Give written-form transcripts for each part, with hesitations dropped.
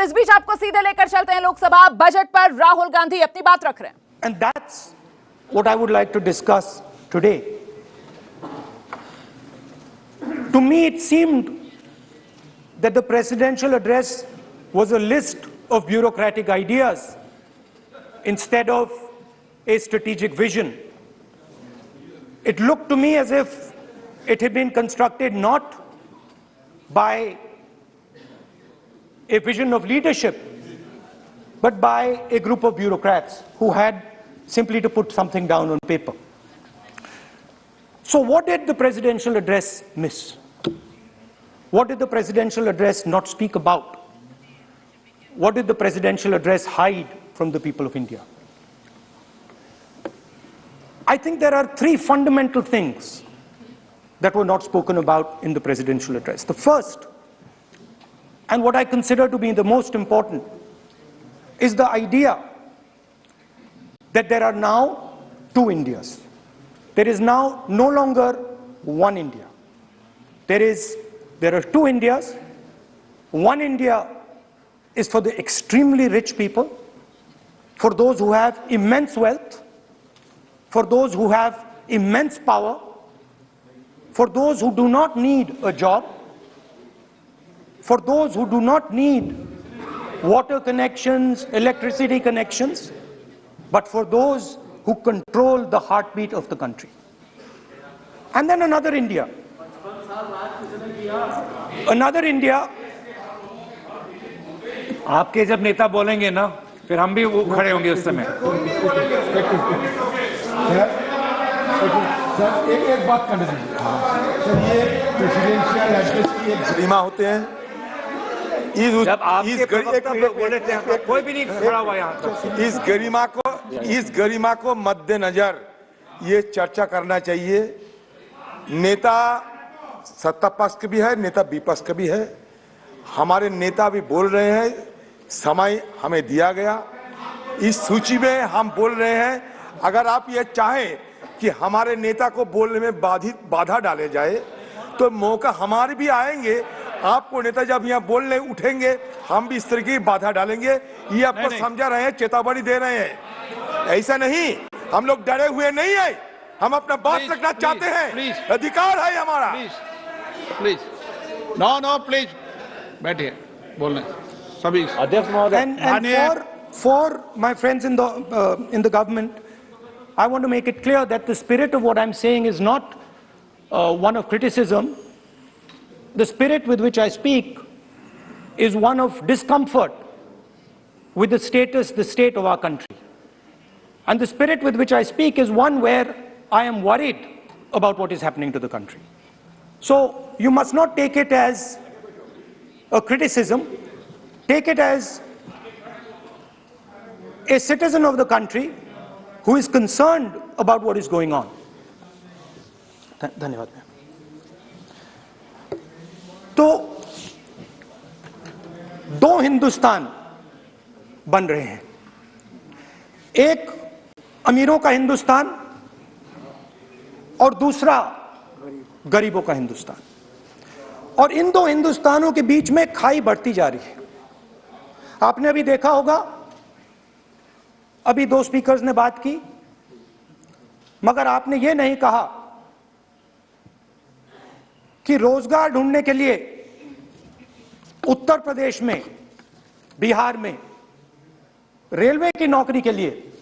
और इस बीच आपको सीधे लेकर चलते हैं लोकसभा बजट पर। राहुल गांधी अपनी बात रख रहे हैं। And that's what I would like to discuss today. To me, it seemed that the presidential address was a list of bureaucratic ideas instead of a strategic vision. It looked to me as if it had been constructed not by a vision of leadership, but by a group of bureaucrats who had simply to put something down on paper. So what did the presidential address miss? What did the presidential address not speak about? What did the presidential address hide from the people of India? I think there are three fundamental things that were not spoken about in the presidential address. The first, and what I consider to be the most important, is the idea that there are now two Indias. There is now no longer one India. There are two Indias. One India is for the extremely rich people, for those who have immense wealth, for those who have immense power, for those who do not need a job, for those who do not need water connections, electricity connections, but for those who control the heartbeat of the country. And then another India. Another India. आपके जब नेता बोलेंगे ना, फिर हम भी वो खड़े होंगे उस समय। सर एक बात करने दीजिए। सर ये प्रेसिडेंशियल एड्रेस की एक गरिमा होते हैं। जब आपके प्रवक्ता बोले थे कोई भी नहीं खड़ा हुआ यहाँ तक। इस गरिमा को मद्देनजर ये चर्चा करना चाहिए। नेता सत्ता पक्ष के भी है, नेता विपक्ष के भी है। हमारे नेता भी बोल रहे हैं, समय हमें दिया गया, इस सूची में हम बोल रहे हैं। अगर आप ये चाहें कि हमारे नेता को बोलने में बाधा डाले जाए तो मौका हमारे भी आएंगे। आपको नेता जब यहाँ बोलने उठेंगे हम भी इस तरह की बाधा डालेंगे। ये आपको समझा रहे हैं, चेतावनी दे रहे हैं। ऐसा नहीं, हम लोग डरे हुए नहीं है, हम अपना बात रखना चाहते हैं, अधिकार है हमारा। प्लीज नो प्लीज बैठिए, बोलने सभी अध्यक्ष महोदय। And for my friends in the government, I want to make it clear that the spirit of what I'm saying is not one of criticism. The spirit with which I speak is one of discomfort with the state of our country. And the spirit with which I speak is one where I am worried about what is happening to the country. So you must not take it as a criticism. Take it as a citizen of the country who is concerned about what is going on. धन्यवाद। तो दो हिंदुस्तान बन रहे हैं, एक अमीरों का हिंदुस्तान और दूसरा गरीबों का हिंदुस्तान। और इन दो हिंदुस्तानों के बीच में खाई बढ़ती जा रही है। आपने अभी देखा होगा, अभी दो स्पीकर्स ने बात की, मगर आपने ये नहीं कहा कि रोजगार ढूंढने के लिए उत्तर प्रदेश में, बिहार में रेलवे की नौकरी के लिए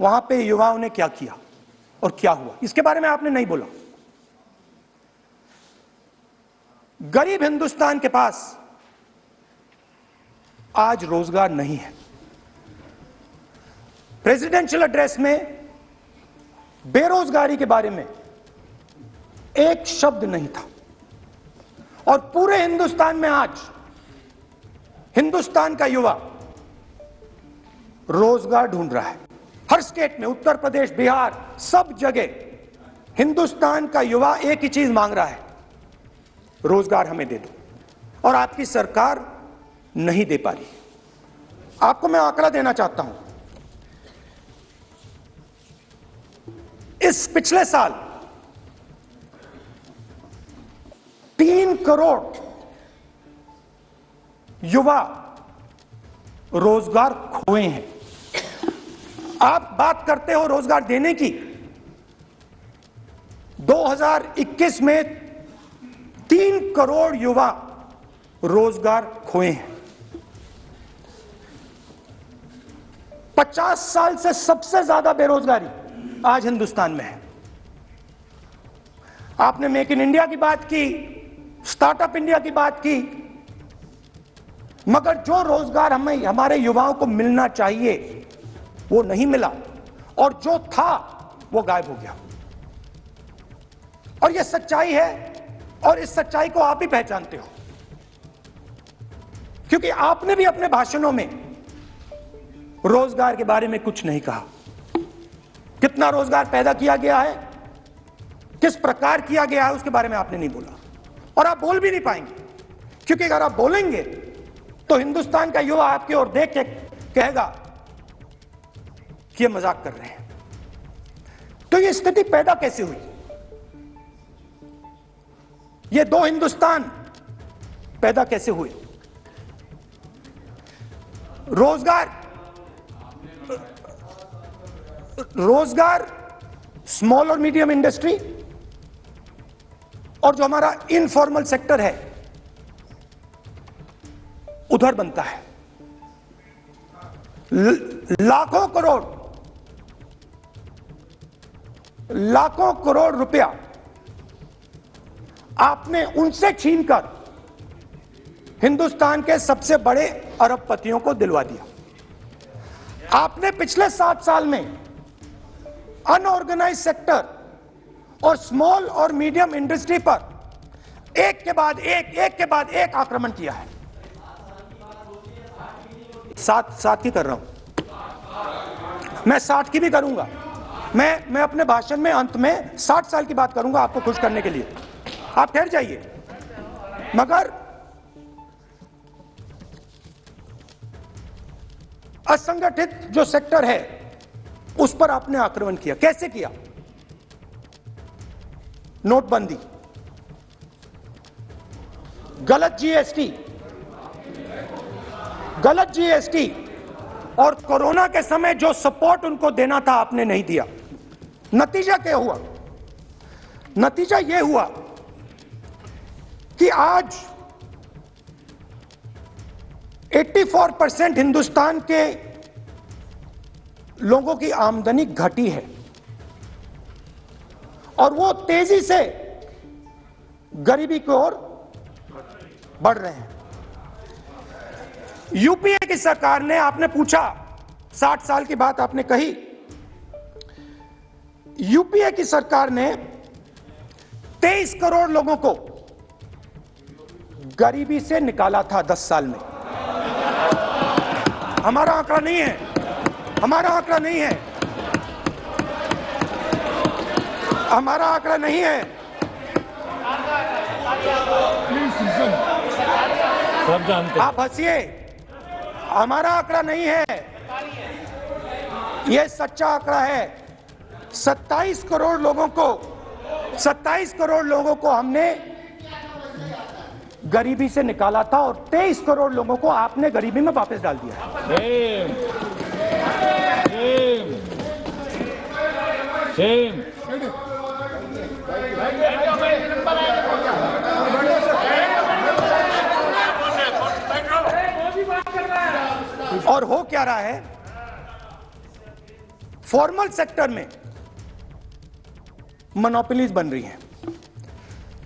वहां पे युवाओं ने क्या किया और क्या हुआ, इसके बारे में आपने नहीं बोला। गरीब हिंदुस्तान के पास आज रोजगार नहीं है। प्रेसिडेंशियल एड्रेस में बेरोजगारी के बारे में एक शब्द नहीं था। और पूरे हिंदुस्तान में आज हिंदुस्तान का युवा रोजगार ढूंढ रहा है। हर स्टेट में, उत्तर प्रदेश, बिहार, सब जगह हिंदुस्तान का युवा एक ही चीज मांग रहा है, रोजगार हमें दे दो। और आपकी सरकार नहीं दे पा रही। आपको मैं आंकड़ा देना चाहता हूं। इस पिछले साल 3 करोड़ युवा रोजगार खोए हैं। आप बात करते हो रोजगार देने की। 2021 में 3 करोड़ युवा रोजगार खोए हैं। 50 साल से सबसे ज्यादा बेरोजगारी आज हिंदुस्तान में है। आपने मेक इन इंडिया की बात की, स्टार्टअप इंडिया की बात की, मगर जो रोजगार हमें हमारे युवाओं को मिलना चाहिए वो नहीं मिला, और जो था वो गायब हो गया। और ये सच्चाई है, और इस सच्चाई को आप भी पहचानते हो, क्योंकि आपने भी अपने भाषणों में रोजगार के बारे में कुछ नहीं कहा। कितना रोजगार पैदा किया गया है, किस प्रकार किया गया है, उसके बारे में आपने नहीं बोला, और आप बोल भी नहीं पाएंगे, क्योंकि अगर आप बोलेंगे तो हिंदुस्तान का युवा आपकी ओर देख के कहेगा कि ये मजाक कर रहे हैं। तो ये स्थिति पैदा कैसे हुई? ये दो हिंदुस्तान पैदा कैसे हुए? रोजगार स्मॉल और मीडियम इंडस्ट्री और जो हमारा इनफॉर्मल सेक्टर है उधर बनता है। लाखों करोड़ रुपया आपने उनसे छीनकर हिंदुस्तान के सबसे बड़े अरबपतियों को दिलवा दिया। आपने पिछले 7 साल में अनऑर्गेनाइज्ड सेक्टर और स्मॉल और मीडियम इंडस्ट्री पर एक के बाद एक आक्रमण किया है। सात की कर रहा हूं मैं, 60 की भी करूंगा। मैं अपने भाषण में अंत में 60 साल की बात करूंगा आपको खुश करने के लिए। आप ठहर जाइए। मगर असंगठित जो सेक्टर है उस पर आपने आक्रमण किया। कैसे किया? नोटबंदी, गलत जीएसटी और कोरोना के समय जो सपोर्ट उनको देना था आपने नहीं दिया। नतीजा क्या हुआ? नतीजा यह हुआ कि आज 84% हिंदुस्तान के लोगों की आमदनी घटी है और वो तेजी से गरीबी की ओर बढ़ रहे हैं। यूपीए की सरकार ने, आपने पूछा 60 साल की बात आपने कही, यूपीए की सरकार ने 23 करोड़ लोगों को गरीबी से निकाला था 10 साल में। हमारा आंकड़ा नहीं है, हमारा आंकड़ा नहीं है, हमारा आंकड़ा नहीं है। सब जानते हैं। आप हंसिए, हमारा आंकड़ा नहीं है, यह सच्चा आंकड़ा है। 27 करोड़ लोगों को हमने गरीबी से निकाला था और 23 करोड़ लोगों को आपने गरीबी में वापस डाल दिया। और हो क्या रहा है? फॉर्मल सेक्टर में मोनोपोलीज बन रही हैं।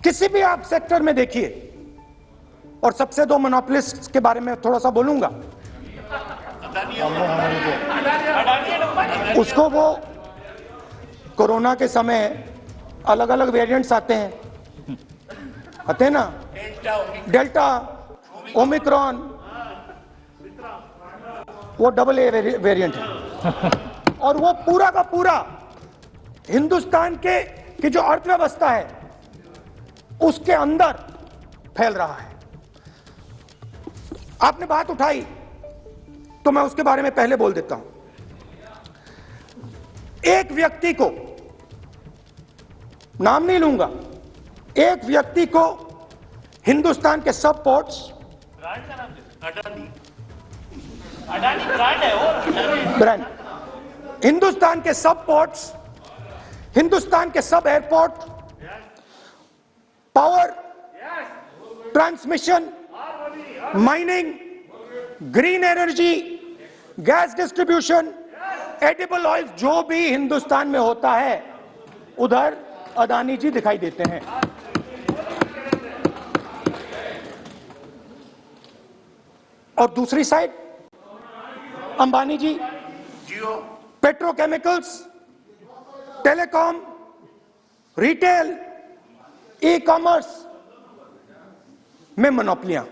किसी भी आप सेक्टर में देखिए, और सबसे 2 मोनोपोलिस्ट के बारे में थोड़ा सा बोलूंगा। उसको वो कोरोना के समय अलग अलग वेरिएंट्स आते हैं ना, डेल्टा, ओमिक्रॉन, वो AA वेरिएंट है। और वो पूरा का पूरा हिंदुस्तान की जो अर्थव्यवस्था है उसके अंदर फैल रहा है। आपने बात उठाई तो मैं उसके बारे में पहले बोल देता हूं। एक व्यक्ति को, नाम नहीं लूंगा, एक व्यक्ति को हिंदुस्तान के सब पोर्ट्स, ब्रांड। हिंदुस्तान के सब पोर्ट्स, हिंदुस्तान के सब airport, power transmission, mining, green energy, gas distribution, edible oil, जो भी हिंदुस्तान में होता है उधर अदानी जी दिखाई देते हैं। और दूसरी side Ambani ji petrochemicals, telecom, retail, e commerce में मोनोपोलियां।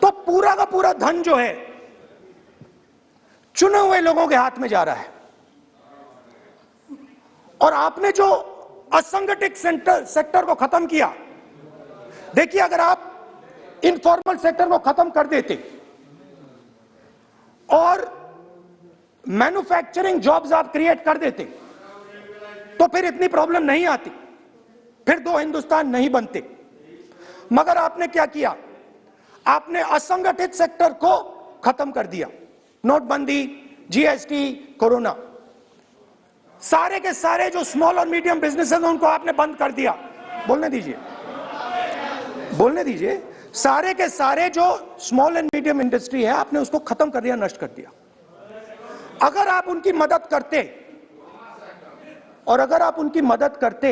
तो पूरा का पूरा धन जो है चुने हुए लोगों के हाथ में जा रहा है। और आपने जो असंगठित सेक्टर को खत्म किया, देखिए अगर आप इनफॉर्मल सेक्टर को खत्म कर देते और मैन्युफैक्चरिंग जॉब्स आप क्रिएट कर देते तो फिर इतनी प्रॉब्लम नहीं आती, फिर दो हिंदुस्तान नहीं बनते। मगर आपने क्या किया? आपने असंगठित सेक्टर को खत्म कर दिया। नोटबंदी, जीएसटी, कोरोना, सारे के सारे जो स्मॉल और मीडियम बिजनेसेस उनको आपने बंद कर दिया। बोलने दीजिए, बोलने दीजिए। सारे के सारे जो स्मॉल एंड मीडियम इंडस्ट्री है आपने उसको खत्म कर दिया, नष्ट कर दिया। अगर आप उनकी मदद करते और अगर आप उनकी मदद करते,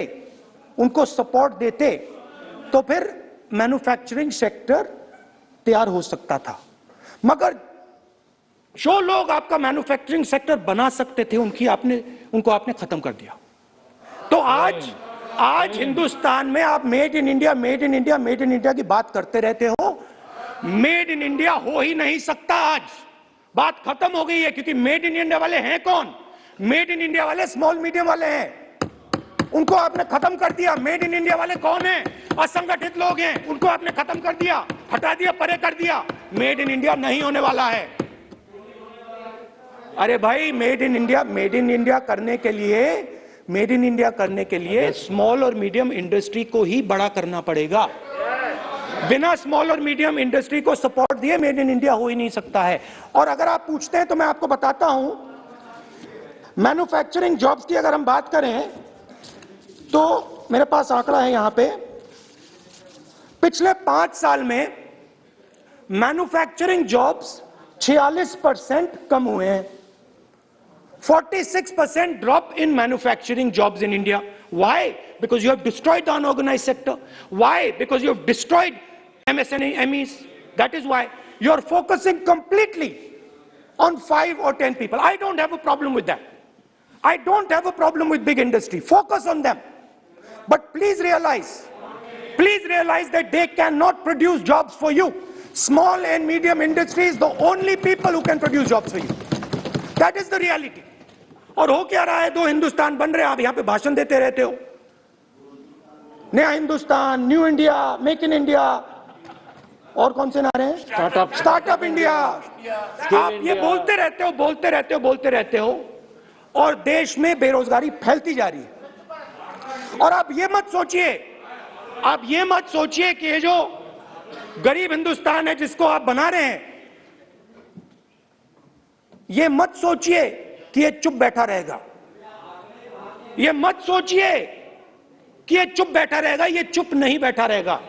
उनको सपोर्ट देते, तो फिर मैन्युफैक्चरिंग सेक्टर तैयार हो सकता था। मगर जो लोग आपका मैन्युफैक्चरिंग सेक्टर बना सकते थे उनको आपने खत्म कर दिया। तो आज हिंदुस्तान में आप made in India, made in India, made in India की बात करते रहते हो। मेड इन इंडिया हो ही नहीं सकता। आज बात खत्म हो गई है, क्योंकि मेड इन इंडिया वाले हैं कौन? मेड इन इंडिया वाले स्मॉल मीडियम वाले हैं, उनको आपने खत्म कर दिया। मेड इन इंडिया वाले कौन हैं? असंगठित लोग हैं, उनको आपने खत्म कर दिया, हटा दिया, परे कर दिया। मेड इन इंडिया नहीं होने वाला है। अरे भाई, मेड इन इंडिया करने के लिए स्मॉल और मीडियम इंडस्ट्री को ही बड़ा करना पड़ेगा। बिना स्मॉल और मीडियम इंडस्ट्री को सपोर्ट दिए मेड इन इंडिया हो ही नहीं सकता है। और अगर आप पूछते हैं तो मैं आपको बताता हूं, मैन्युफैक्चरिंग जॉब्स की अगर हम बात करें तो मेरे पास आंकड़ा है यहां पे। पिछले 5 साल में मैन्युफैक्चरिंग जॉब्स 46% कम हुए हैं। 46% drop in manufacturing jobs in India. Why? Because you have destroyed the unorganized sector. Why? Because you have destroyed MSMEs. That is why you are focusing completely on 5 or 10 people. I don't have a problem with that. I don't have a problem with big industry. Focus on them. But please realize that they cannot produce jobs for you. Small and medium industry is the only people who can produce jobs for you. That is the reality. और हो क्या रहा है? 2 हिंदुस्तान बन रहे हैं। आप यहां पे भाषण देते रहते हो, नया Hindustan, new India, make in India, और कौन से नारे हैं? Startup India. आप ये बोलते रहते हो और देश में बेरोजगारी फैलती जा रही है। और आप ये मत सोचिए कि ये जो गरीब हिंदुस्तान है जिसको आप बना रहे हैं, ये मत सोचिए कि ये चुप बैठा रहेगा। ये मत सोचिए कि ये चुप बैठा रहेगा। ये चुप नहीं बैठा रहेगा।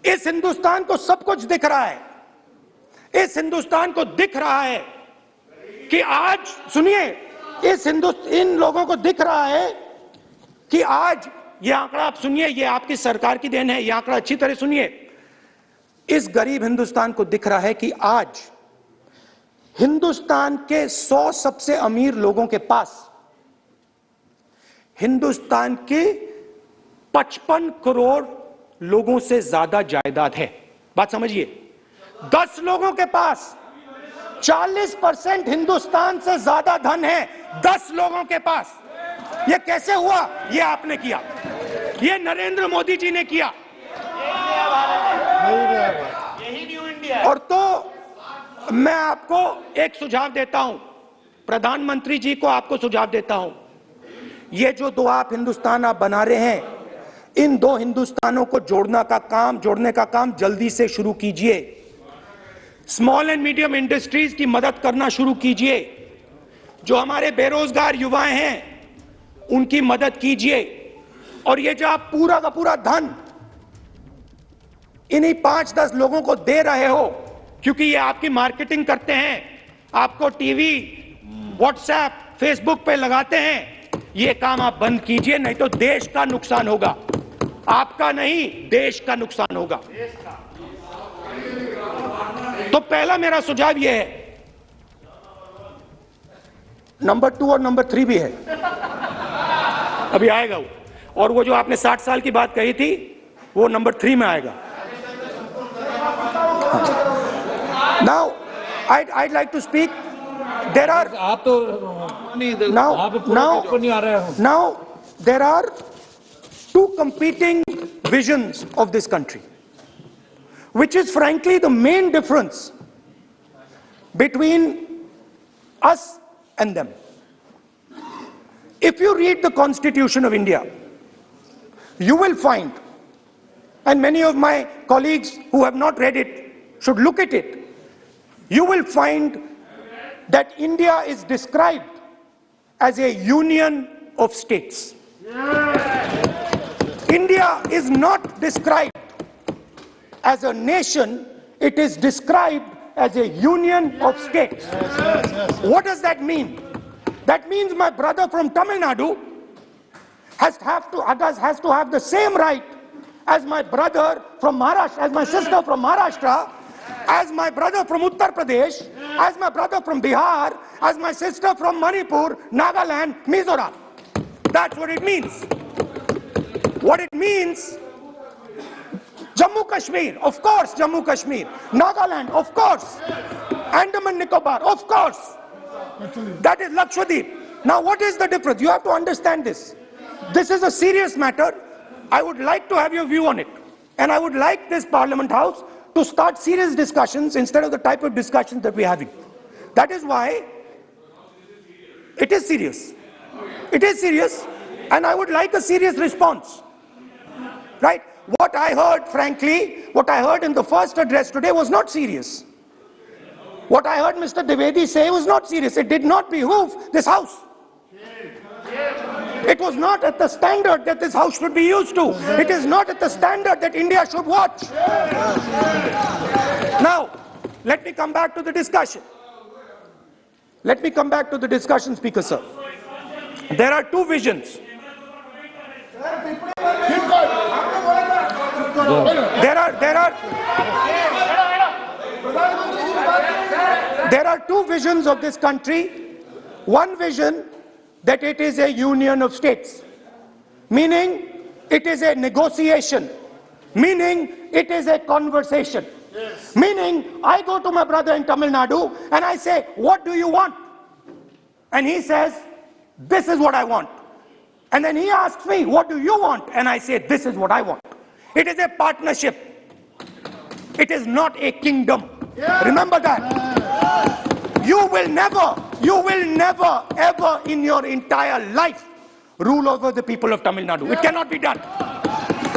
इस हिंदुस्तान को सब कुछ दिख रहा है। इस हिंदुस्तान को दिख रहा है कि आज, सुनिए, इन लोगों को दिख रहा है कि आज, ये आंकड़ा आप सुनिए, ये आपकी सरकार की देन है, ये आंकड़ा अच्छी तरह सुनिए। इस गरीब हिंदुस्तान को दिख रहा है कि आज हिंदुस्तान के 100 सबसे अमीर लोगों के पास हिंदुस्तान के 55 करोड़ लोगों से ज्यादा जायदाद है। बात समझिए, 10 लोगों के पास 40% हिंदुस्तान से ज्यादा धन है। 10 लोगों के पास। यह कैसे हुआ? यह आपने किया, यह नरेंद्र मोदी जी ने किया। यही न्यू इंडिया। और तो मैं आपको एक सुझाव देता हूं, प्रधानमंत्री जी को आपको सुझाव देता हूं, ये जो 2 आप हिंदुस्तान आप बना रहे हैं, इन 2 हिंदुस्तानों को जोड़ने का काम जल्दी से शुरू कीजिए। स्मॉल एंड मीडियम इंडस्ट्रीज की मदद करना शुरू कीजिए। जो हमारे बेरोजगार युवाएं हैं उनकी मदद कीजिए। और ये जो आप पूरा का पूरा धन इन्हीं 5-10 लोगों को दे रहे हो क्योंकि ये आपकी मार्केटिंग करते हैं, आपको टीवी, व्हाट्सएप, फेसबुक पे लगाते हैं, ये काम आप बंद कीजिए, नहीं तो देश का नुकसान होगा। आपका नहीं, देश का नुकसान होगा। तो पहला मेरा सुझाव यह है, नंबर 2 और नंबर 3 भी है, अभी आएगा वो। और वो जो आपने 60 साल की बात कही थी वो नंबर 3 में आएगा। Now, I'd like to speak. There are आप तो नहीं आ रहे हो। Now there are two competing visions of this country, which is frankly the main difference between us and them. If you read the Constitution of India, you will find, and many of my colleagues who have not read it should look at it, you will find that India is described as a union of states. India is not described as a nation, it is described as a union of states. What does that mean? That means my brother from Tamil Nadu has to have the same right as my brother from Maharashtra, as my sister from Maharashtra, as my brother from Uttar Pradesh, as my brother from Bihar, as my sister from Manipur, Nagaland, Mizoram. That's what it means. What it means, Jammu Kashmir, of course, Jammu Kashmir, Nagaland, of course, Andaman Nicobar, of course. That is Lakshadweep. Now what is the difference? You have to understand this. This is a serious matter. I would like to have your view on it. And I would like this Parliament House to start serious discussions instead of the type of discussions that we're having. That is why it is serious. It is serious, and I would like a serious response. Right? What I heard, frankly, what I heard in the first address today was not serious. What I heard Mr. Dwivedi say was not serious. It did not behoove this House. It was not at the standard that this House should be used to. It is not at the standard that India should watch. Now, let me come back to the discussion. Let me come back to the discussion, Speaker Sir. There are two visions. There are two visions of this country. One vision that it is a union of states, meaning it is a negotiation, meaning it is a conversation. Yes. Meaning I go to my brother in Tamil Nadu and I say, what do you want? And he says, this is what I want. And then he asks me, what do you want? And I say, this is what I want. It is a partnership. It is not a kingdom. Yeah. Remember that. Yeah. You will never, ever in your entire life rule over the people of Tamil Nadu. It cannot be done.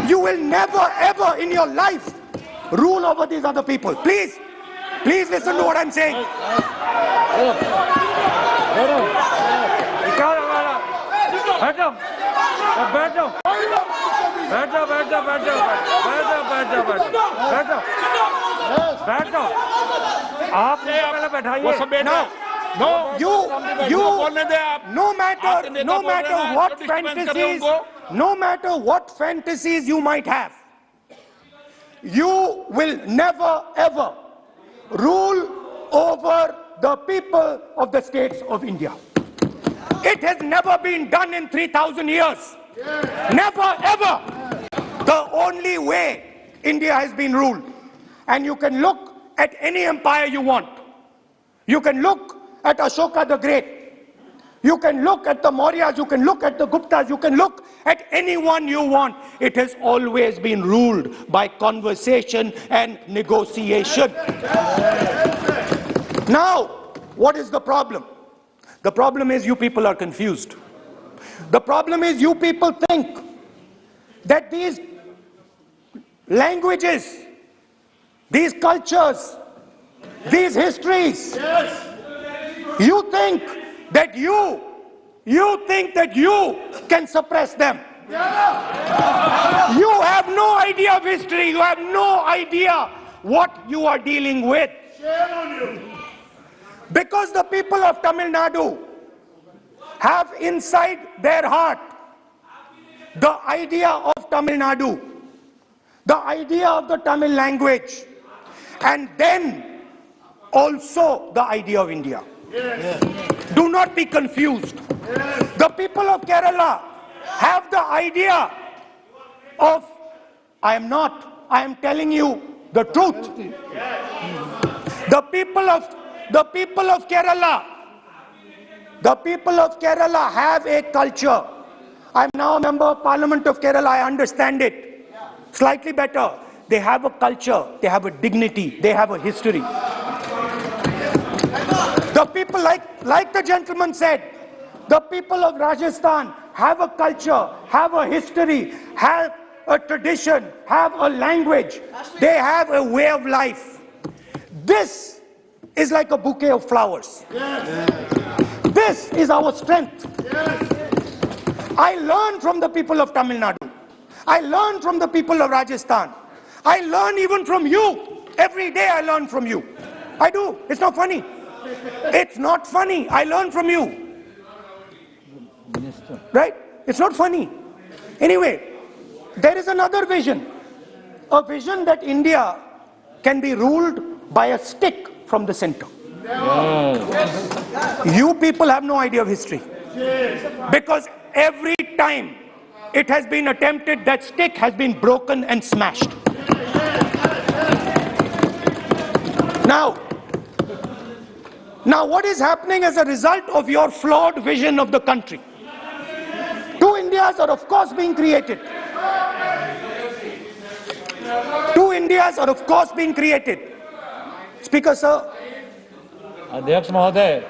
You will never, ever in your life rule over these other people. Please listen to what I'm saying. No matter what fantasies you might have, you will never ever rule over the people of the states of India. It has never been done in 3,000 years. Never ever. The only way India has been ruled. And you can look at any empire you want. You can look at Ashoka the Great. You can look at the Mauryas, you can look at the Guptas, you can look at anyone you want. It has always been ruled by conversation and negotiation. Now, what is the problem? The problem is you people are confused. The problem is you people think that these languages, these cultures, these histories. You think that you can suppress them. You have no idea of history. You have no idea what you are dealing with. Because the people of Tamil Nadu have inside their heart the idea of Tamil Nadu, the idea of the Tamil language, and then also the idea of India. Do not be confused. The people of Kerala have the idea of, I am telling you the truth. The people of Kerala have a culture. I am now a member of Parliament of Kerala. I understand it slightly better. They have a culture, they have a dignity, they have a history. The people, like the gentleman said, the people of Rajasthan have a culture, have a history, have a tradition, have a language. They have a way of life. This is like a bouquet of flowers. This is our strength. I learn from the people of Tamil Nadu. I learn from the people of Rajasthan. I learn even from you. Every day I learn from you. I do. It's not funny. It's not funny. I learn from you. Right? It's not funny. Anyway, there is another vision. A vision that India can be ruled by a stick from the center. You people have no idea of history. Because every time it has been attempted, that stick has been broken and smashed. Now what is happening as a result of your flawed vision of the country? Two Indias are of course being created. Two Indias are of course being created. Speaker sir. अध्यक्ष महोदय,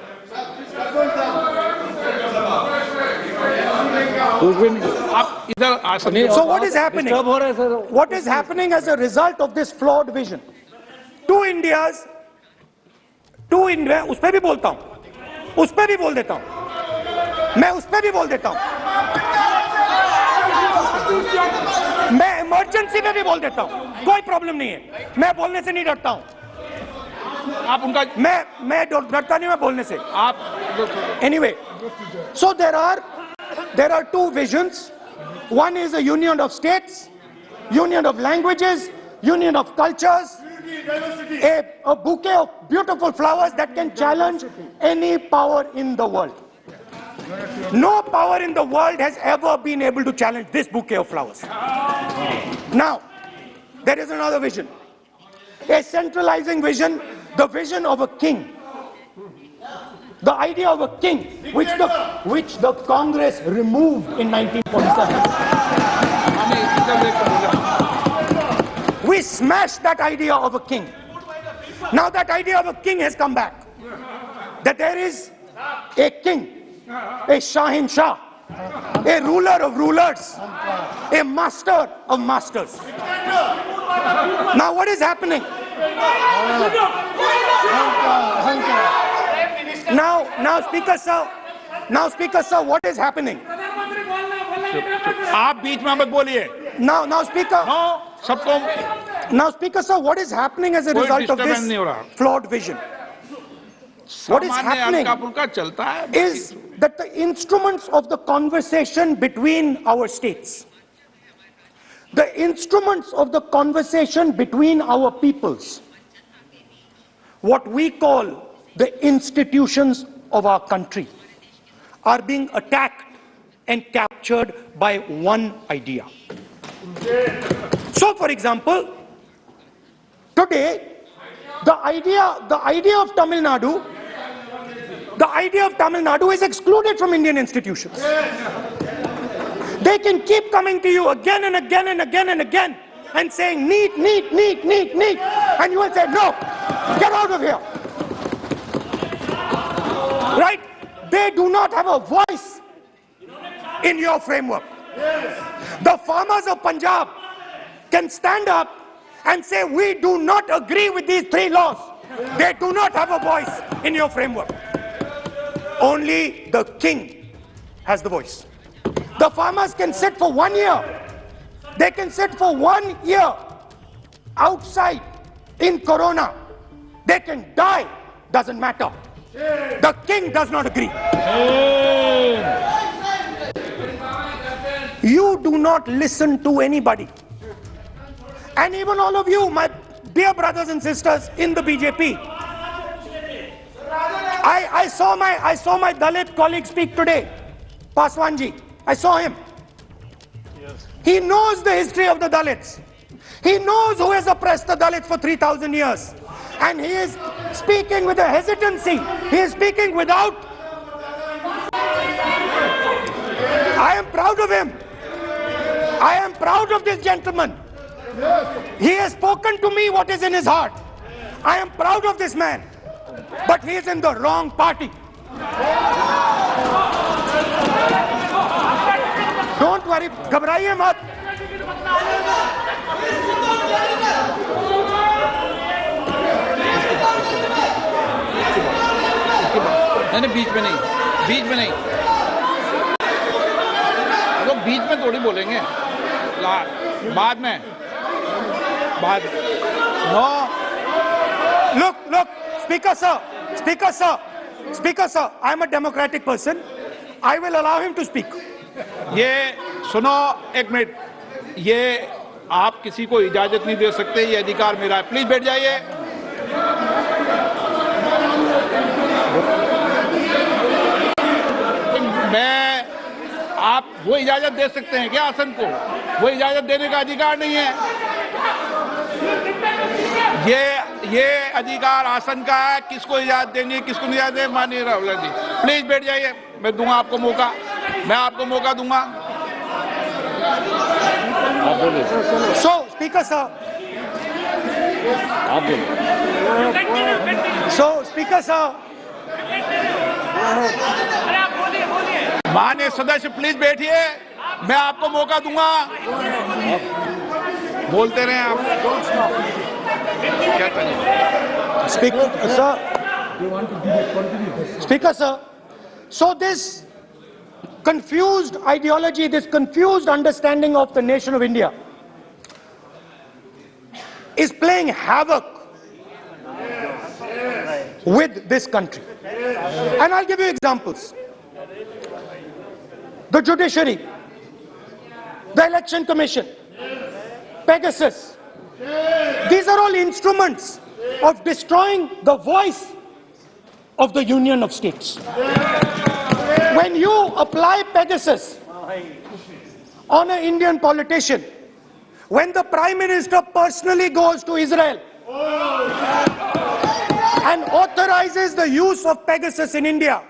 So what is happening? What is happening as a result of this flawed vision? Two Indias, उस पे भी बोलता हूं, उस पे भी बोल देता हूं, मैं उस पे भी बोल देता हूं, मैं इमरजेंसी में भी बोल देता हूं, कोई प्रॉब्लम नहीं है, मैं बोलने से नहीं डरता हूं, आप उनका मैं डरता नहीं, मैं बोलने से आप anyway. So there are two visions. One is a union of states, union of languages, union of cultures, a bouquet of beautiful flowers that can challenge any power in the world. No power in the world has ever been able to challenge this bouquet of flowers. Now, there is another vision, a centralizing vision, the vision of a king. The idea of a king, which the Congress removed in 1947. We smashed that idea of a king. Now that idea of a king has come back. That there is a king, a Shahin Shah, a ruler of rulers, a master of masters. Now what is happening? Now speaker sir, what is happening? आप बीच में मत बोलिए. Now speaker. No, सबको. Now speaker sir, what is happening as a result of this flawed vision? What is happening is that the instruments of the conversation between our states, the instruments of the conversation between our peoples, what we call the institutions of our country, are being attacked and captured by one idea. So for example, today the idea of Tamil Nadu is excluded from Indian institutions. They can keep coming to you again and again and again and again and saying need, and you will say no, get out of here. Right? They do not have a voice in your framework. The farmers of Punjab can stand up and say we do not agree with these three laws. They do not have a voice in your framework. Only the king has the voice. The farmers can sit for 1 year. They can sit for 1 year outside in Corona. They can die, doesn't matter. The king does not agree. You do not listen to anybody. And even all of you, my dear brothers and sisters in the BJP, I saw my Dalit colleague speak today, Paswanji. I saw him. He knows the history of the Dalits. He knows who has oppressed the Dalits for 3,000 years. And he is speaking with a hesitancy. He is speaking without. I am proud of him. I am proud of this gentleman. He has spoken to me what is in his heart. I am proud of this man. But he is in the wrong party. Don't worry, घबराइए मत. नहीं, बीच में नहीं, बीच में नहीं, तो बीच में थोड़ी बोलेंगे, बाद में, No. Look, Speaker sir, I am a democratic person. I will allow him to speak. ये सुनो एक मिनट, ये आप किसी को इजाजत नहीं दे सकते, ये अधिकार मेरा है, प्लीज बैठ जाइए. आप वो इजाजत दे सकते हैं क्या आसन को? वो इजाजत देने का अधिकार नहीं है. ये अधिकार आसन का है, किसको इजाजत देनी है, किसको नहीं इजाजत देनी. माननीय राहुल गांधी, प्लीज बैठ जाइए, मैं दूंगा आपको मौका, मैं आपको मौका दूंगा. So, Speaker sir. So, Speaker sir. माननीय सदस्य प्लीज बैठिए, मैं आपको मौका दूंगा. बोलते रहे आप. Speaker sir, so this confused ideology, this confused understanding of the nation of India is playing havoc with this country. And I'll give you examples. The judiciary, the election commission, Pegasus, these are all instruments of destroying the voice of the Union of States. When you apply Pegasus on an Indian politician, when the Prime Minister personally goes to Israel and authorizes the use of Pegasus in India,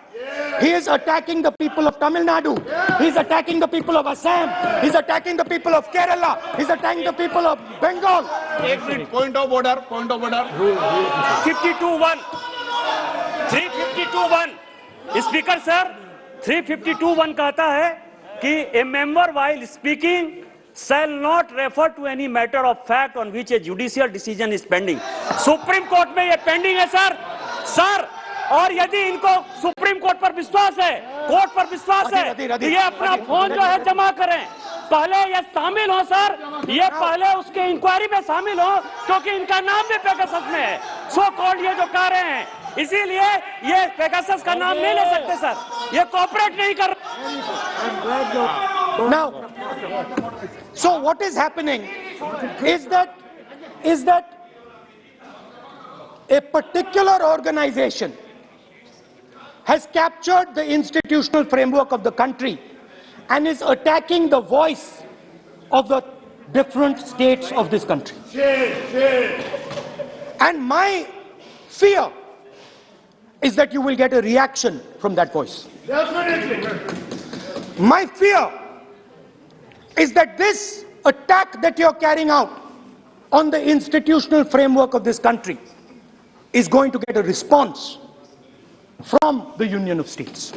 he is attacking the people of Tamil Nadu, he is attacking the people of Assam, he is attacking the people of Kerala, he is attacking the people of Bengal. Point of order. 352(1). 352(1). Speaker sir, 352(1) कहता है कि a member while speaking shall not refer to any matter of fact on which a judicial decision is pending. Supreme court में ये pending है sir. और यदि इनको supreme court पर विश्वास है, कोर्ट पर विश्वास है, तो ये अपना फोन जो है जमा करें. पहले ये शामिल हो सर, ये पहले उसके इंक्वायरी में शामिल हो, क्योंकि इनका नाम भी पेगासस में है. सो कॉल्ड ये जो कह रहे हैं, इसीलिए ये पेगासस का नाम नहीं ले सकते सर. ये कोऑपरेट नहीं कर. Now, so what is happening is that a particular organization has captured the institutional framework of the country and is attacking the voice of the different states of this country. And my fear is that you will get a reaction from that voice. My fear is that this attack that you're carrying out on the institutional framework of this country is going to get a response from the Union of States.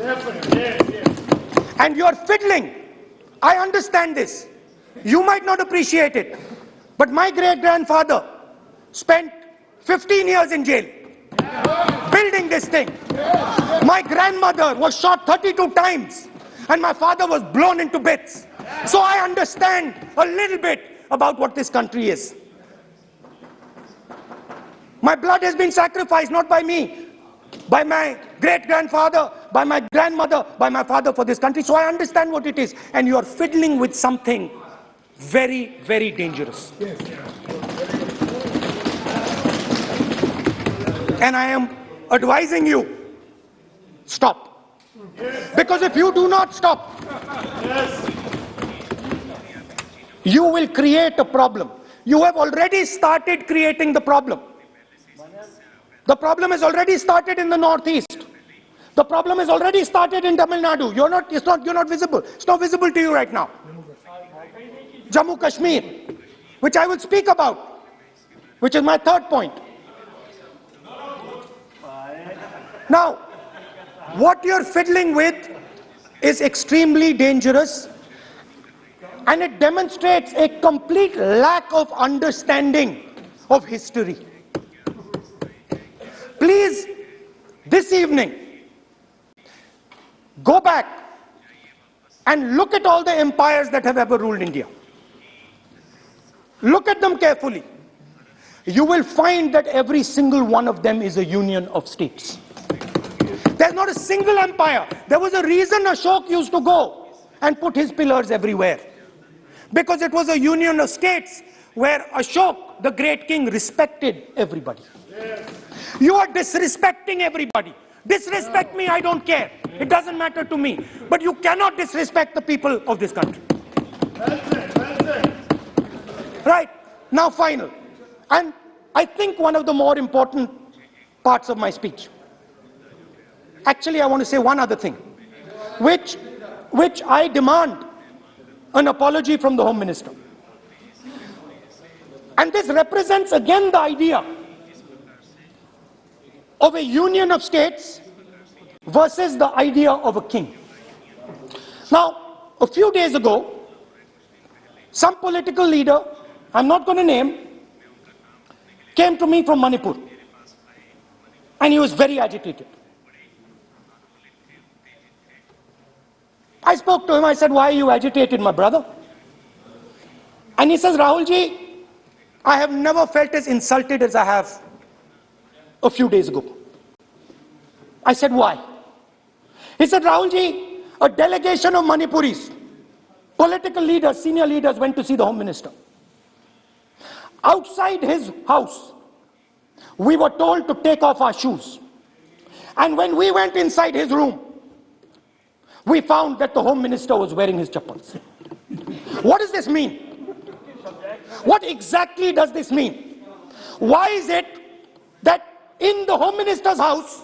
And you're fiddling. I understand this. You might not appreciate it. But my great-grandfather spent 15 years in jail building this thing. My grandmother was shot 32 times and my father was blown into bits. So I understand a little bit about what this country is. My blood has been sacrificed, not by me, by my great-grandfather, by my grandmother, by my father for this country. So I understand what it is. And you are fiddling with something very, very dangerous. And I am advising you, stop. Because if you do not stop, you will create a problem. You have already started creating the problem. The problem has already started in the northeast. The problem has already started in Tamil Nadu. You're not visible. It's not visible to you right now. Jammu Kashmir, which I will speak about, which is my third point. Now, what you're fiddling with is extremely dangerous, and it demonstrates a complete lack of understanding of history. Please, this evening, go back and look at all the empires that have ever ruled India. Look at them carefully. You will find that every single one of them is a union of states. There's not a single empire. There was a reason Ashok used to go and put his pillars everywhere. Because it was a union of states where Ashok, the great king, respected everybody. You are disrespecting everybody. Disrespect me, I don't care. It doesn't matter to me. But you cannot disrespect the people of this country. Right. Now final. And I think one of the more important parts of my speech. Actually, I want to say one other thing, which I demand an apology from the Home Minister. And this represents again the idea of a union of states versus the idea of a king. Now, a few days ago, some political leader, I'm not going to name, came to me from Manipur. And he was very agitated. I spoke to him, I said, why are you agitated, my brother? And he says, Rahul ji, I have never felt as insulted as I have a few days ago. I said, why? He said, Rahul ji, a delegation of Manipuris, political leaders, senior leaders went to see the Home Minister. Outside his house, we were told to take off our shoes. And when we went inside his room, we found that the Home Minister was wearing his chappals. What does this mean? What exactly does this mean? Why is it that in the Home Minister's house,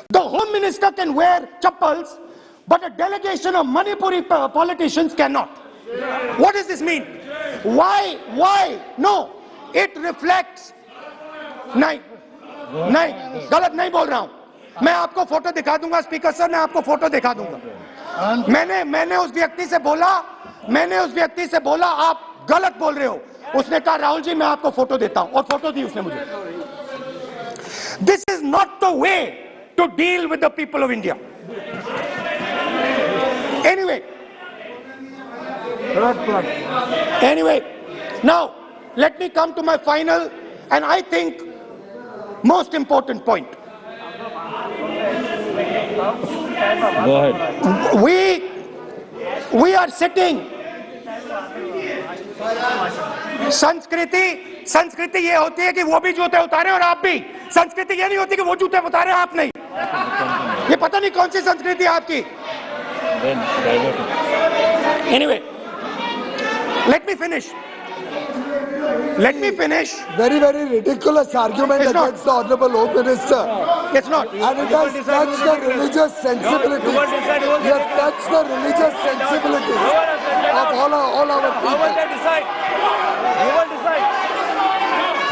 the Home Minister can wear chappals, but a delegation of Manipuri politicians cannot? What does this mean? Why? No, it reflects. नहीं, गलत नहीं बोल रहा हूं. मैं आपको photo दिखा दूंगा स्पीकर सर, मैं आपको फोटो दिखा दूंगा. मैंने उस व्यक्ति से बोला आप गलत बोल रहे हो. उसने कहा राहुल जी मैं आपको फोटो देता हूं, और फोटो दी उसने मुझे. This is not the way to deal with the people of India. Anyway, now let me come to my final and I think most important point. Go ahead. We are sitting. संस्कृति ये होती है कि वो भी जूते उतारे और आप भी. संस्कृति ये नहीं होती कि वो जूते उतारे आप नहीं. ये पता नहीं कौन सी संस्कृति है आपकी. Anyway, let me finish. Very, very ridiculous argument against the Honorable Home Minister. It's not. And it has touched the religious sensibilities. You have touched the religious sensibilities of all our people.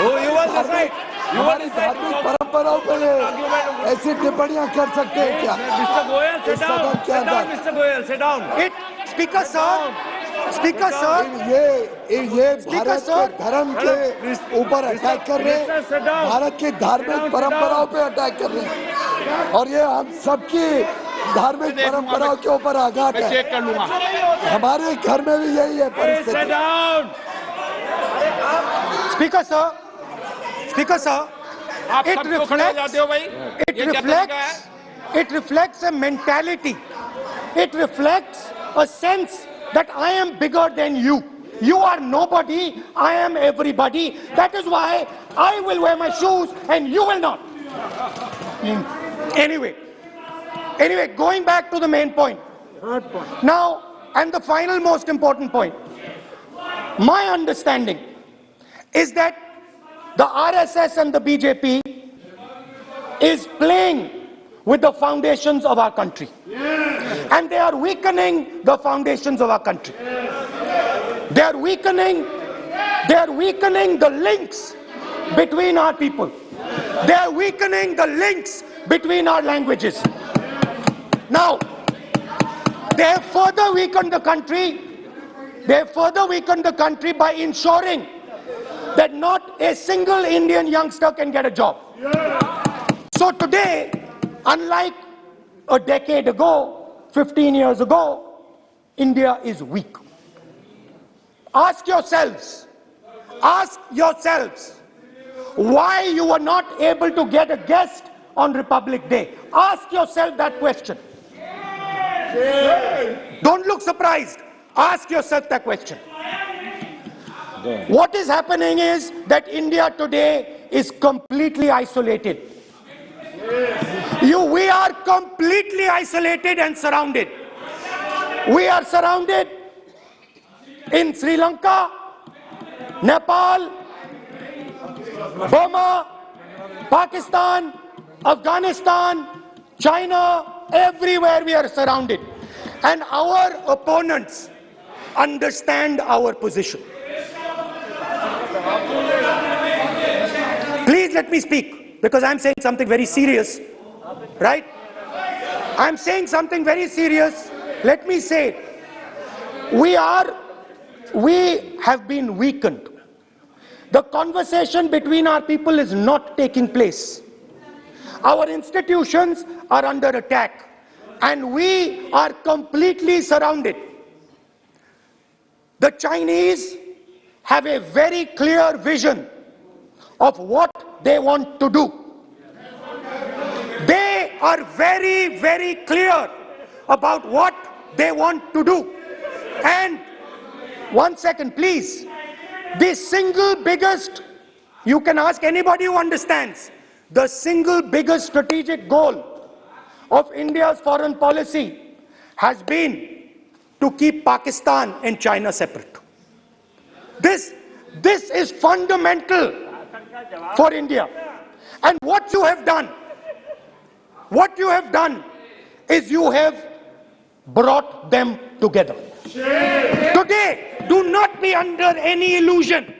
You will decide. हमारी धार्मिक परंपराओं पे ऐसी टिप्पणियां कर सकते हैं क्या? Mr. Goyal, sit down. क्या Sit down, Mr. Goyal, sit down. Speaker sir, speaker sir, ये भारत के धर्म के ऊपर अटैक कर रहे हैं, भारत की धार्मिक परंपराओं पे अटैक कर रहे हैं, और ये हम सबकी धार्मिक परंपराओं के ऊपर आघात मैं है। चेक कर लूंगा। हमारे घर में भी यही है परिस्थिति। स्पीकर सर, स्पीकर सर, आप सब क्यों खड़े हो जाते हो भाई? ये क्या तरीका है? it reflects a mentality. It reflects a sense that I am bigger than you. You are nobody, I am everybody. That is why I will wear my shoes and you will not. Anyway, going back to the main point. Now, and the final most important point. My understanding is that the RSS and the BJP is playing with the foundations of our country. And they are weakening the foundations of our country. They are weakening the links between our people. They are weakening the links between our languages. Now, they have further weakened the country. They have further weakened the country by ensuring that not a single Indian youngster can get a job. So today, unlike a decade ago, 15 years ago, India is weak. Ask yourselves, why you were not able to get a guest on Republic Day. Ask yourself that question. Don't look surprised. Ask yourself that question. What is happening is that India today is completely isolated. We are completely isolated and surrounded. We are surrounded in Sri Lanka, Nepal, Burma, Pakistan, Afghanistan, China, everywhere we are surrounded. And our opponents understand our position. Please let me speak, because I'm saying something very serious, right? I'm saying something very serious. Let me say, we have been weakened. The conversation between our people is not taking place. Our institutions are under attack, and we are completely surrounded. The Chinese have a very clear vision of what they want to do. They are very, very clear about what they want to do. And 1 second, please. The single biggest, you can ask anybody who understands, the single biggest strategic goal of India's foreign policy has been to keep Pakistan and China separate. This is fundamental for India. And what you have done is you have brought them together. Today, do not be under any illusion.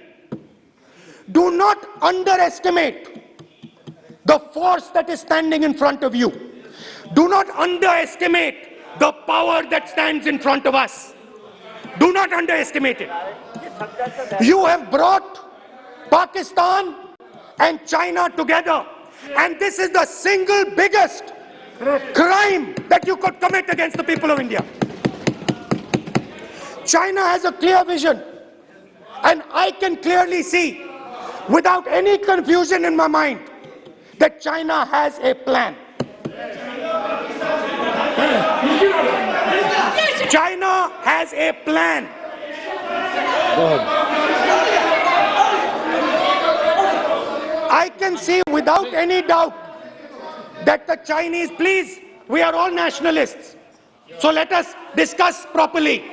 Do not underestimate the force that is standing in front of you. Do not underestimate the power that stands in front of us. Do not underestimate it. You have brought Pakistan and China together, and this is the single biggest crime that you could commit against the people of India. China has a clear vision, and I can clearly see, without any confusion in my mind, that China has a plan. China has a plan. I can see without any doubt that the Chinese, please, we are all nationalists, so let us discuss properly.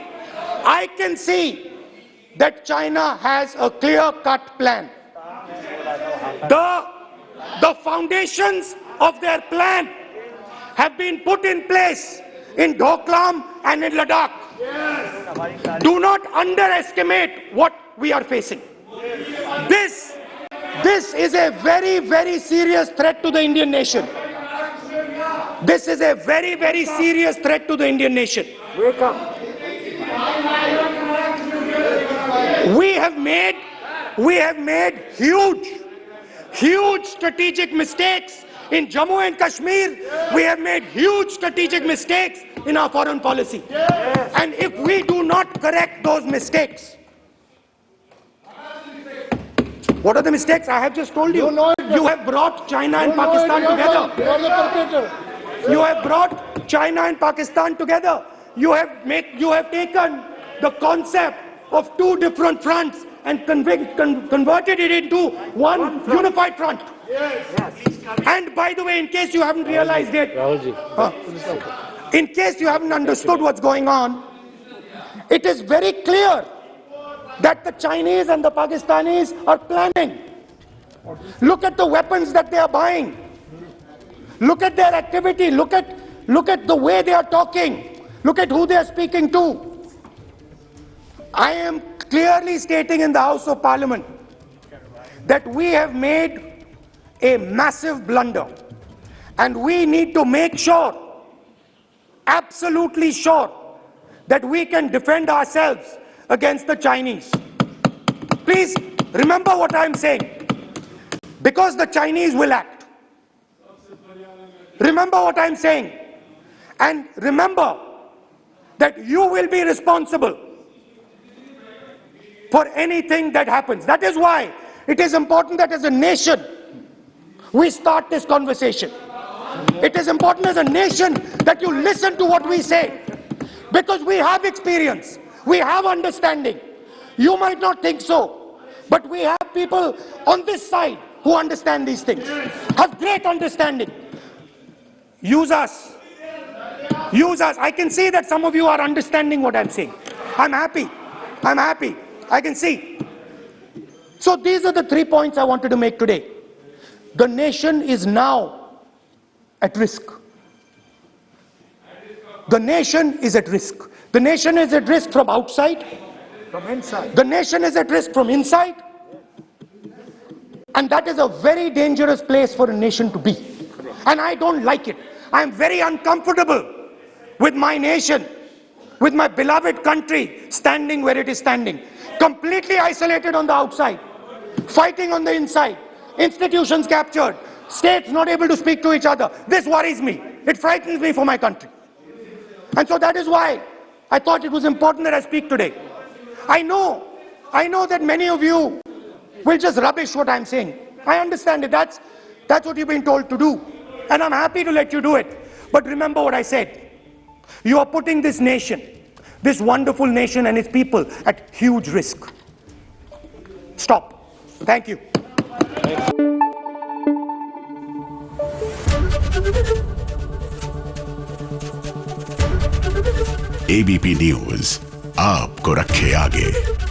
I can see that China has a clear-cut plan. The foundations of their plan have been put in place in Doklam and in Ladakh. Do not underestimate what we are facing. This is a very, very serious threat to the Indian nation. This is a very, very serious threat to the Indian nation. Wake up. We have made huge strategic mistakes in Jammu and Kashmir. We have made huge strategic mistakes in our foreign policy. And if we do not correct those mistakes, what are the mistakes? I have just told you. You have brought China and Pakistan together. You have brought China and Pakistan together. You have taken the concept of two different fronts and converted it into one unified front. And by the way, in case you haven't realized it, in case you haven't understood what's going on, it is very clear that the Chinese and the Pakistanis are planning. Look at the weapons that they are buying. Look at their activity. Look at the way they are talking. Look at who they are speaking to. I am clearly stating in the House of Parliament that we have made a massive blunder, and we need to make sure, absolutely sure, that we can defend ourselves against the Chinese. Please remember what I'm saying, because the Chinese will act. Remember what I'm saying, and remember that you will be responsible for anything that happens. That is why it is important that as a nation we start this conversation. It is important as a nation that you listen to what we say, because we have experience, we have understanding. You might not think so, but we have people on this side who understand these things, have great understanding. Use us. Use us. I can see that some of you are understanding what I'm saying. I'm happy. I can see. So these are the 3 points I wanted to make today. The nation is now at risk. The nation is at risk. The nation is at risk from outside. From inside. The nation is at risk from inside. And that is a very dangerous place for a nation to be. And I don't like it. I am very uncomfortable with my nation, with my beloved country standing where it is standing. Completely isolated on the outside, fighting on the inside, institutions captured, states not able to speak to each other. This worries me. It frightens me for my country. And so that is why I thought it was important that I speak today. I know that many of you will just rubbish what I'm saying. I understand it. That's what you've been told to do. And I'm happy to let you do it. But remember what I said. You are putting this nation, this wonderful nation and its people at huge risk. Stop. Thank you. ABP news आपको रखे आगे।